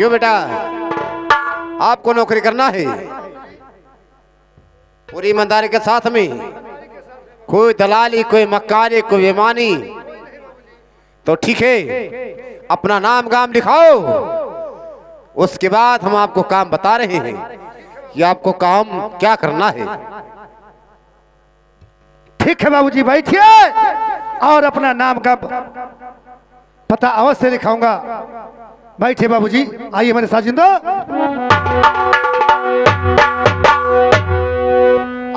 क्यों बेटा, आपको नौकरी करना है पूरी ईमानदारी के साथ में? कोई दलाली, कोई मक्कारी, कोई बेईमानी? तो ठीक है, अपना नाम गाम लिखाओ, उसके बाद हम आपको काम बता रहे हैं कि आपको काम क्या करना है। ठीक है बाबूजी, बैठिए और अपना नाम का पता अवश्य लिखाऊंगा। बैठिए बाबूजी, आइए मेरे साथ जिंदो।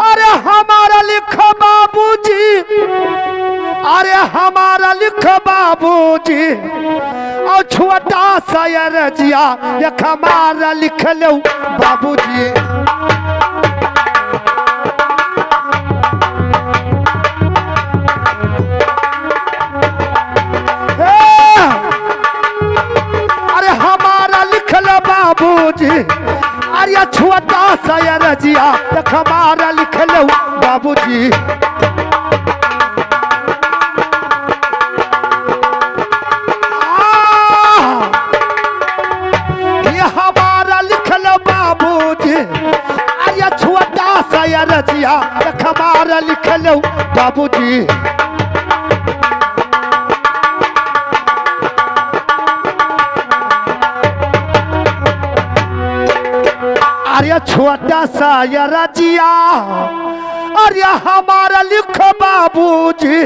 अरे हमारा लिखो बाबूजी, अरे हमारा लिखो बाबूजी, और छोटा सा ये रजिया एक हमारा लिख लो बाबूजी। अरे हमारा लिख लो बाबूजी, अरे छोटा सा ये रजिया एक हमारा लिख लो बाबूजी। ये हमारा लिख लो बाबूजी, अरे छोटा सा ये रजिया एक हमारा लिख लो बाबूजी। अरे छोटा सा ये रजिया, अरे हमारा लिखो बाबूजी,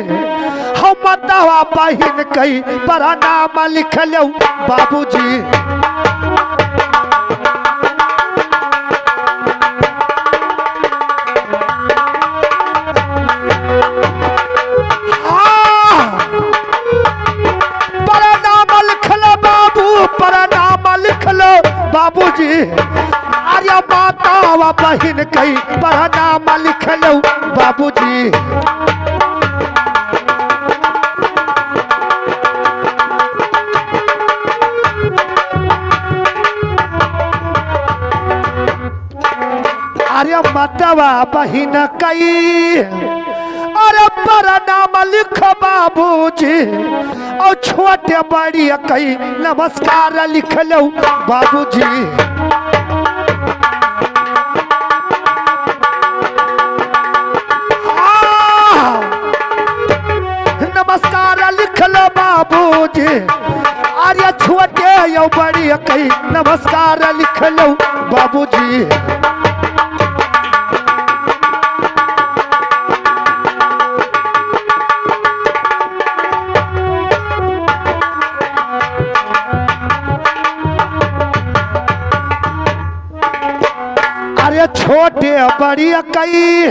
हम दवा बहिन कई पर नाम लिख लो बाबूजी। पर नाम लिख लो बाबू, पर नाम लिख लो बाबूजी। अरे माता व बहिन कई पर नाम लिख लो बाबूजी। अरे मतवा बहिन कई, अरे पर नाम लिख बाबूजी, और छोटे बड़ी कई नमस्कार लिख लो बाबूजी। नमस्कार लिख लो बाबूजी, अरे छोटे यो बड़ी कई नमस्कार लिख लो बाबूजी। अरे छोटे बड़ी कई,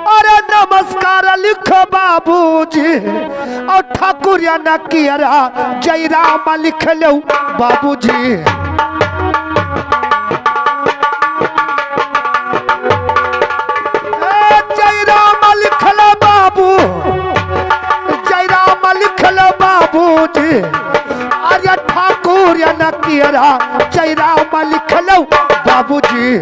अरे नमस्कार लिखो बाबूजी, और ठाकुर या नकियरा जय राम लिख लो बाबूजी। जय राम लिख लो बाबू, जय राम लिख लो बाबूजी। अरे ठाकुर या नकियरा जय राम लिख लो बाबूजी।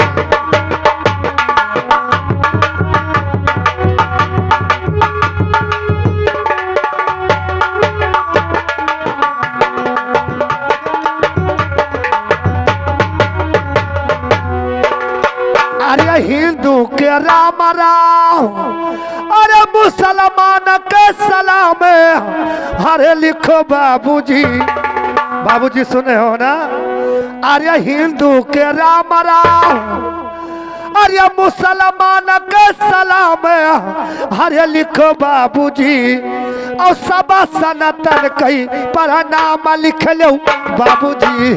अरे हिंदू के राम राम, अरे मुसलमान के सलाम, अरे लिखो बाबूजी। बाबूजी सुने हो ना? अरे हिंदू के राम राम, अरे मुसलमान के सलाम, अरे लिखो बाबूजी। और सब सनातन कई पर नाम लिख लो बाबूजी।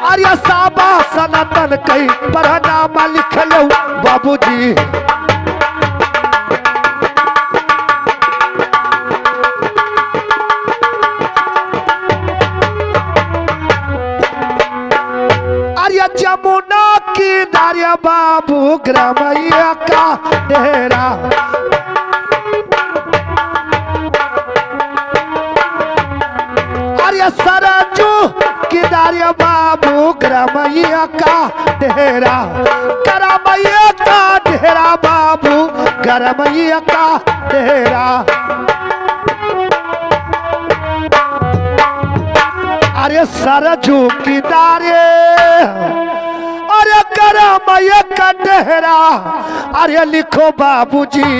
अरे साबा सनातन कई पर नाम लिख लो बाबूजी। अरे जमुना की दारिया बाबू ग्रामैया का डेरा, अरे सरजू किदारिया बाबू गरमैया का डेरा, गरमैया का डेरा बाबू गरमैया का डेरा। अरे सरजू किदारे अरे गरमैया का डेरा, अरे लिखो बाबूजी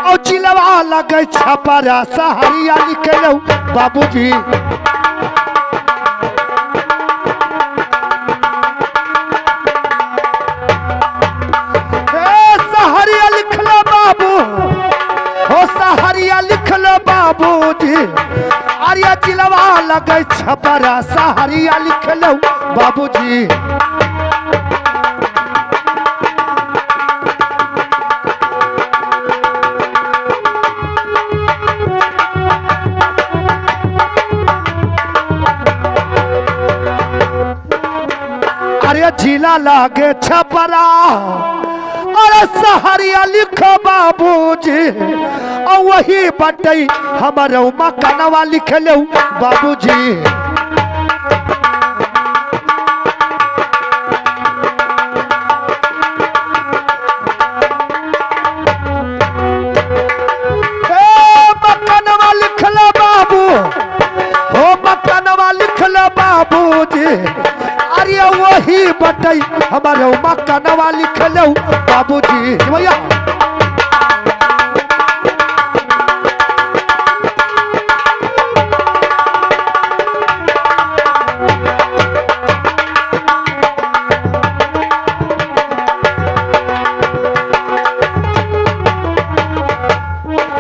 और चिलवा लगे छपरा सहरिया लिख लो बाबूजी। सहरिया लिख लो बाबू, हो सहरिया लिख लो बाबूजी। अरे चिलवा लगे छपरा सहरिया लिख लो बाबूजी। अरे जिला लागे छपरा अरे सहरिया लिखो बाबूजी, और वही बटई हमारे मकानवा लिख लो बाबूजी। मकानवा लिख लो बाबू, हो मकानवा लिख लो बाबूजी। अरे वही बटई हमारे मकानवा लिख लो बाबूजी। भैया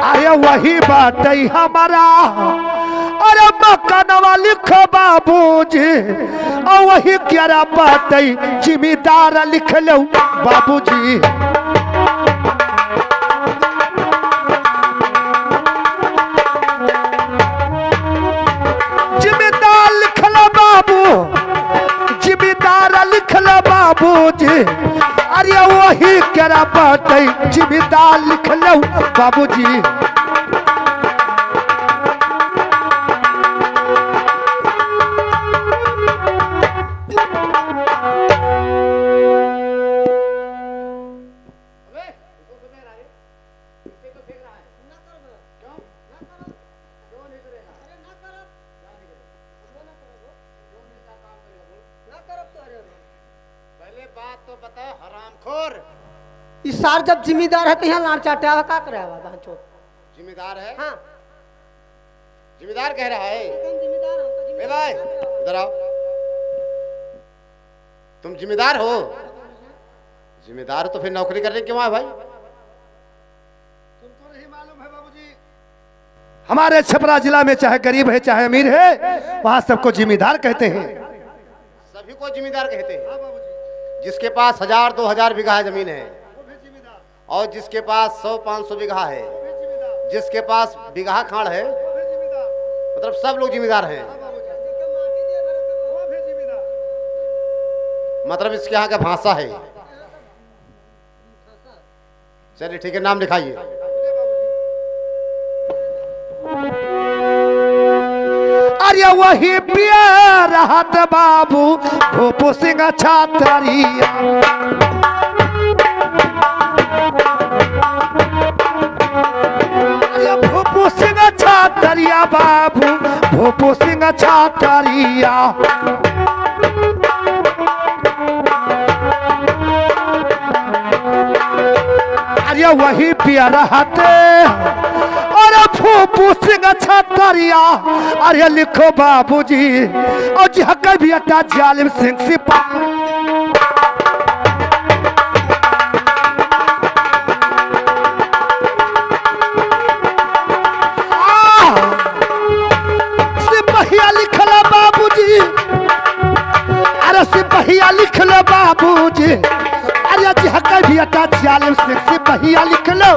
अरे वही बटई हमारा अरे मकानवा लिखो बाबूजी, और वही क्यारा बटई जिम्मेदार लिख लो बाबूजी। जिम्मेदार लिख लो बाबू, जिम्मेदार लिख लो बाबूजी। अरे वही क्यारा बटई जिम्मेदार लिख लो बाबूजी। तो बताओ हरामखोर। इस सार जब जिम्मेदार है तो यहाँ लाड़ चाटे आवा का करे आवा बहनचोद। जिम्मेदार है? हाँ जिम्मेदार कह रहा है। जिम्मेदार हम तो ए भाई इधर आओ, तुम जिम्मेदार हो? जिम्मेदार तो फिर नौकरी करने क्यों आए भाई? तुमको नहीं मालूम है बाबूजी, हमारे छपरा जिला में चाहे गरीब है चाहे अमीर है, वहां सबको जिम्मेदार कहते हैं। सभी को जिम्मेदार कहते हैं। जिसके पास 1000-2000 बीघा जमीन है, और जिसके पास 100-500 बीघा है, जिसके पास बीघा खाड़ है, मतलब सब लोग जिम्मेदार हैं। मतलब इसके यहाँ का भाषा है। चलिए ठीक है, नाम लिखाइए। अरे वही प्यार हाथ बाबू भूपू सिंह छात्रिया। अरे भूपू सिंह छात्रिया बाबू भूपू सिंह छात्रिया। अरे वही प्यार हाथ अरे फूफू सिंह छतरिया। अरे लिखो बाबूजी, और जहकर भी अटा जालिम सिंह सिपाही। सिपहिया लिख लो बाबूजी, अरे सिपहिया लिख लो बाबूजी। अरे जहकर भी अटा जालिम सिंह सिपहिया लिख लो।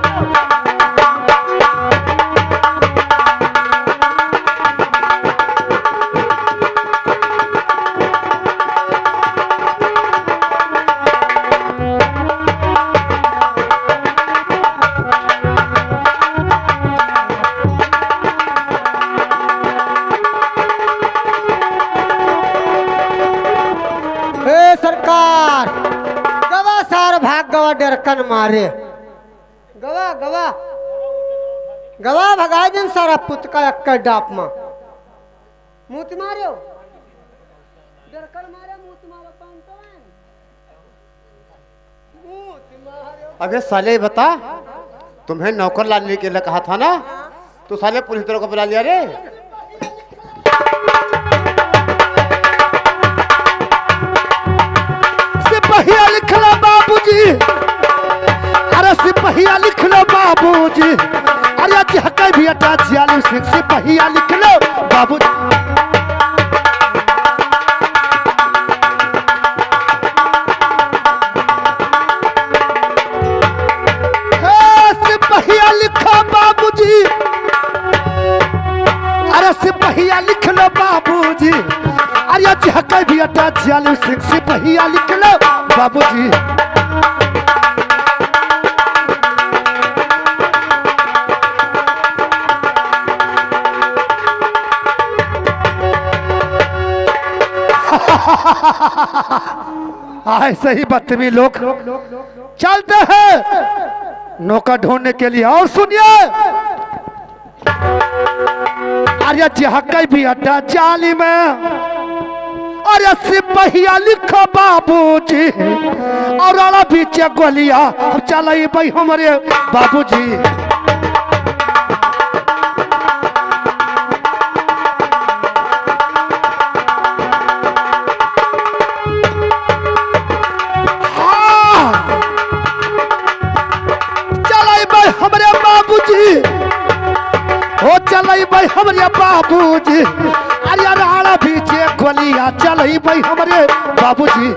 डरकन मारे गवा गवा गवा भगाए दिन सारा पुत का एक डाप में मुँह मारो डरकन मारे मुँह मारो अबे साले बता, तुम्हें नौकर लाने के लिए कहा था ना, तो साले पुलिस दरों को बुला लिया रे। सिपहिया लिख लो बाबूजी, अरे सिपहिया लिख लो बाबूजी, अरे जहका भी अटा 46 सिपहिया लिख लो बाबूजी। सिपहिया लिखो बाबूजी, अरे सिपहिया लिख लो बाबूजी, अरे जहका भी अटा 46 सिपहिया लिख लो बाबूजी। ऐसे ही बदतमीज लोग चलते हैं नौका ढूंढने के लिए। और सुनिए, अरे जहका भी अड्डा जाली में, अरे सिपहिया लिखो बाबूजी, और अड़ा पीछे गोलिया हम चलाई भाई हमारे बाबूजी। हमारे बाबूजी हो चलई भाई हमारे बाबूजी, अरे राणा पीछे गोलियां चलई भाई हमारे बाबूजी।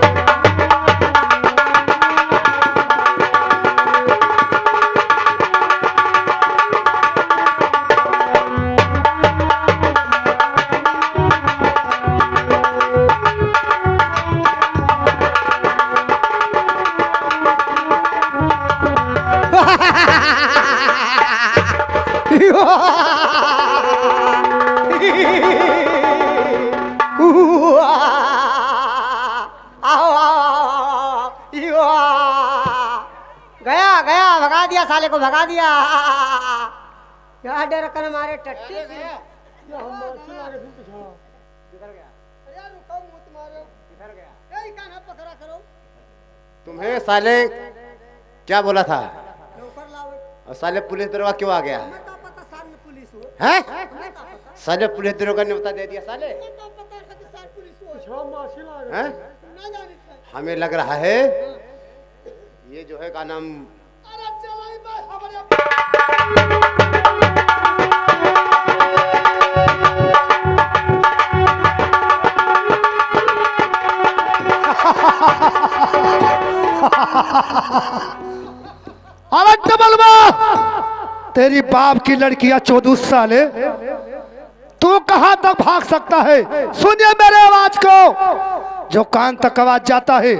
गया गया भगा दिया साले को, भगा दिया। डरकन मारे टट्टी तुम्हें साले क्या बोला था? और साले पुलिस दरोगा क्यों आ गया है? साले पुलिस दरोगा ने बता दे दिया साले हैं? हमें लग रहा है ये जो है का नाम अरे डबलवा, तेरी बाप की लड़कियां 14 साल है, तू कहां तक भाग सकता है? सुनिए मेरे आवाज को, जो कान तक आवाज जाता है।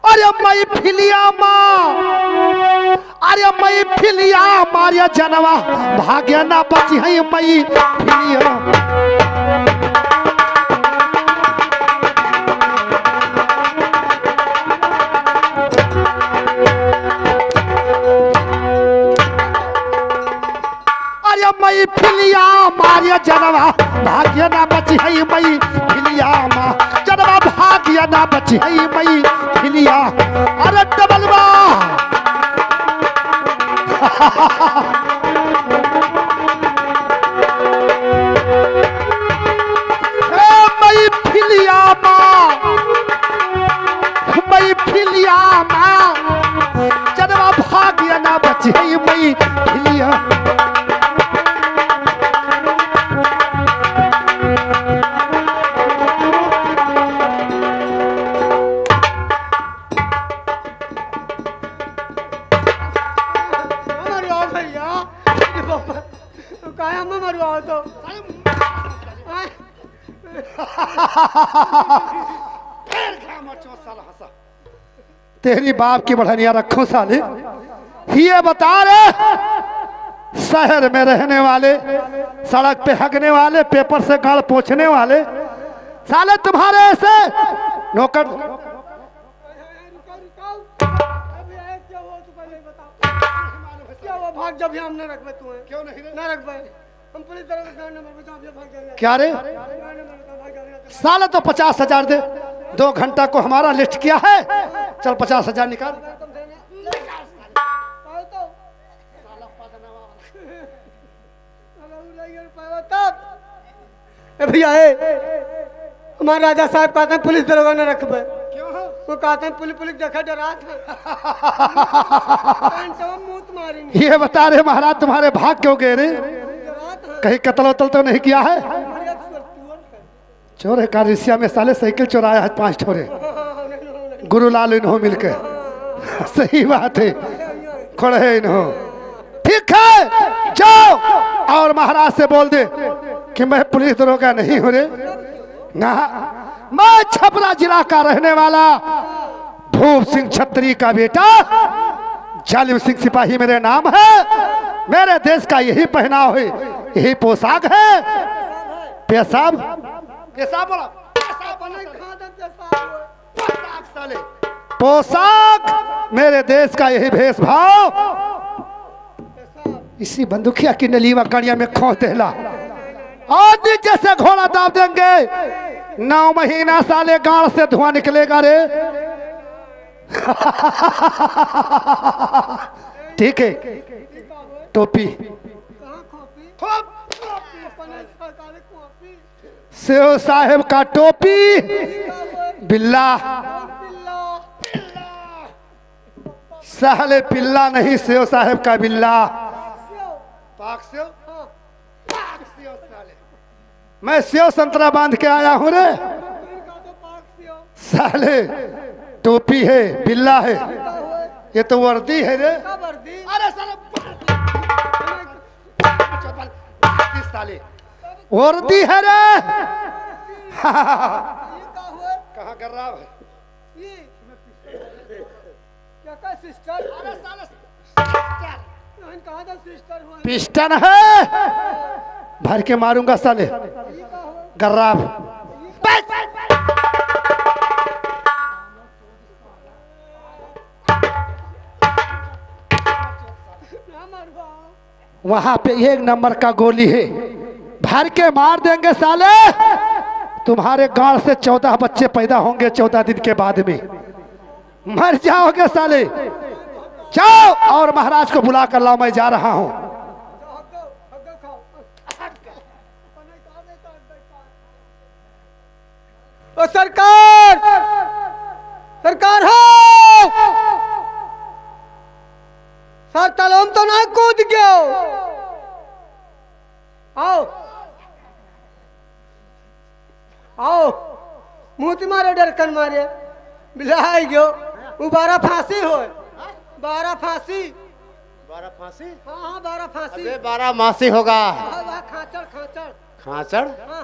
अरे मई फिलिया माँ, अरे मई फिलिया मारिया जनवा भाग्य ना बची है मई फिलिया। अरे मई फिलिया मारिया जनवा भाग्य ना बची है मई फिलिया माँ, जनवा भाग्य ना बची है मई फिलिया। अरे डबलवा मई फिलिया माँ, मई फिलिया माँ, जनवा भाग्य ना बची है मई फिलिया। तेरी बाप की बढ़निया रखो साले। ये बता रहे शहर में रहने वाले, सड़क पे हगने वाले, पेपर से गाल पोंछने वाले साले तुम्हारे ऐसे नौकर वो भाग जब हम न रखबे तू क्यों नहीं रे? ना रखबे हम पुलिस दरोगा का नंबर बता दिया भाग जाएंगे क्या रे साला तो 50,000 दे 2 घंटा को हमारा लिस्ट किया है चल 50,000 निकाल भैया हमारे राजा साहब कहते हैं पुलिस दरोगा न रखबे क्यों वो कहते हैं पुलिस देखा डरा था मूत मारेंगे ये बता रहे महाराज तुम्हारे भाग क्यों गए रे डरा था कहीं कत्ल वतल तो नहीं किया है चोर है कारिसिया में साले साइकिल चुराया है 5 ठोरे गुरुलाल इन्हों मिलकर सही बात है खड़े इन्हों ठीक है जाओ और महाराज से बोल दे कि मैं पुलिस दरोगा नहीं हूं रे ना मैं छपरा जिला का रहने वाला भूप सिंह छत्री का बेटा जालिम सिंह सिपाही मेरे नाम है मेरे देश का यही पहनाव है यही पोशाक है पेशाब पेशाब बोला पोशाक मेरे देश का यही भेषभाव इसी बंदूकिया की नलीवा कड़िया में खो देला आज जैसे घोड़ा दाब देंगे 9 महीना साले गाड़ से धुआं निकलेगा रे ठीक है टोपी सेव साहेब का टोपी बिल्ला साले पिल्ला नहीं सेव साहेब का बिल्ला पाक सेव मैं सेव संतरा बांध के आया हूं रे साले टोपी है बिल्ला है ये तो वर्दी है रे अरे साले वर्दी है रे कहाँ कर रहा है पिस्टन है भर के मारूंगा साले गर्राब वहां पे 1 नंबर का गोली है भर के मार देंगे साले तुम्हारे गांड से 14 बच्चे पैदा होंगे 14 दिन के बाद में मर जाओगे साले जाओ और महाराज को बुला कर लाओ मैं जा रहा हूं ओ सरकार सरकार हो सर तलोम तो ना कूद गयो आओ आओ मुंह तुम्हारे डर कर मारे बिलाई गयो वो 12 फांसी हो 12 फांसी 12 फांसी हाँ 12 फांसी अबे 12 मासी होगा खाचड़ खाचड़ खाचड़ हाँ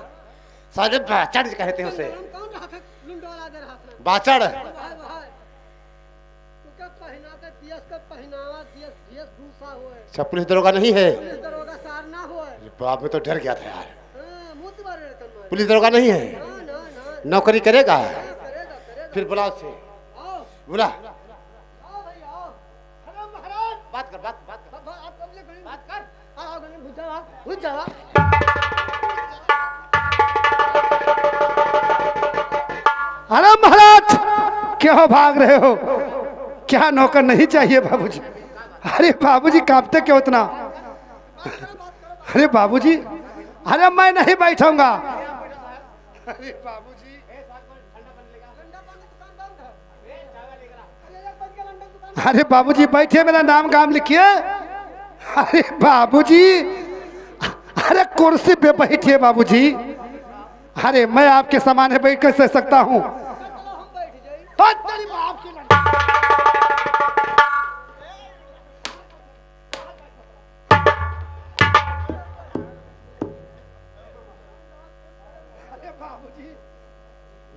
साले बाचड़ कहते हैं उसे कौन रहा था लुंडोला दे रहा था बाचड़ भाई भाई तू क्या पहनाते दियस का पहनावा दियस दियस भूसा होए अच्छा पुलिस दरोगा नहीं है पुलिस दरोगा सार ना होए बाप में तो डर गया था यार हां मुंह तुम्हारे रकन मार पुलिस दरोगा नहीं है ना ना ना नौकरी करेगा करेगा करेगा फिर बुला उसे आओ बुला आओ भाई आओ अरे महाराज बात कर बात कर आप कब ले गए बात कर आओ गने बुझ जावा अरे महाराज क्यों भाग रहे हो क्या नौकर नहीं चाहिए बाबूजी अरे बाबूजी कांपते क्यों इतना अरे बाबूजी अरे मैं नहीं बैठूंगा अरे बाबूजी अरे बाबूजी बैठिए मेरा नाम गाम लिखिए अरे बाबूजी अरे कुर्सी पे बैठिए बाबूजी अरे मैं आपके सामने बैठ कर सह सकता हूँ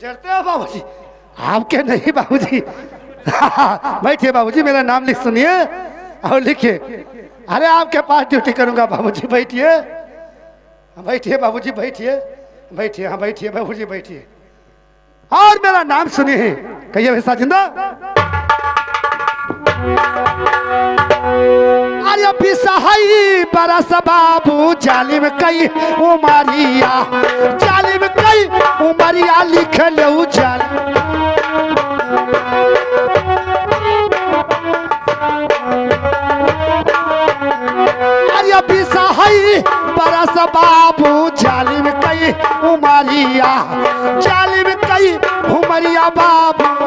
डरते हो बाबूजी आपके नहीं बाबूजी बैठिए बाबूजी मेरा नाम लिख सुनिए और लिखिए अरे आपके पास ड्यूटी करूंगा बाबूजी बैठिए बैठिए बाबूजी बैठिए बैठिए हाँ बैठिए बाबूजी बैठिए और मेरा नाम सुनिए कहिए भैसा जिंदा अरे बिसहई बरस बाबू जालिम कई उमरिया, जालिम कई उमरिया लिख लो जालिम। अरे बिसहई बरस बाबू जालिम कई उमरिया, जालिम कई उमरिया बाबू।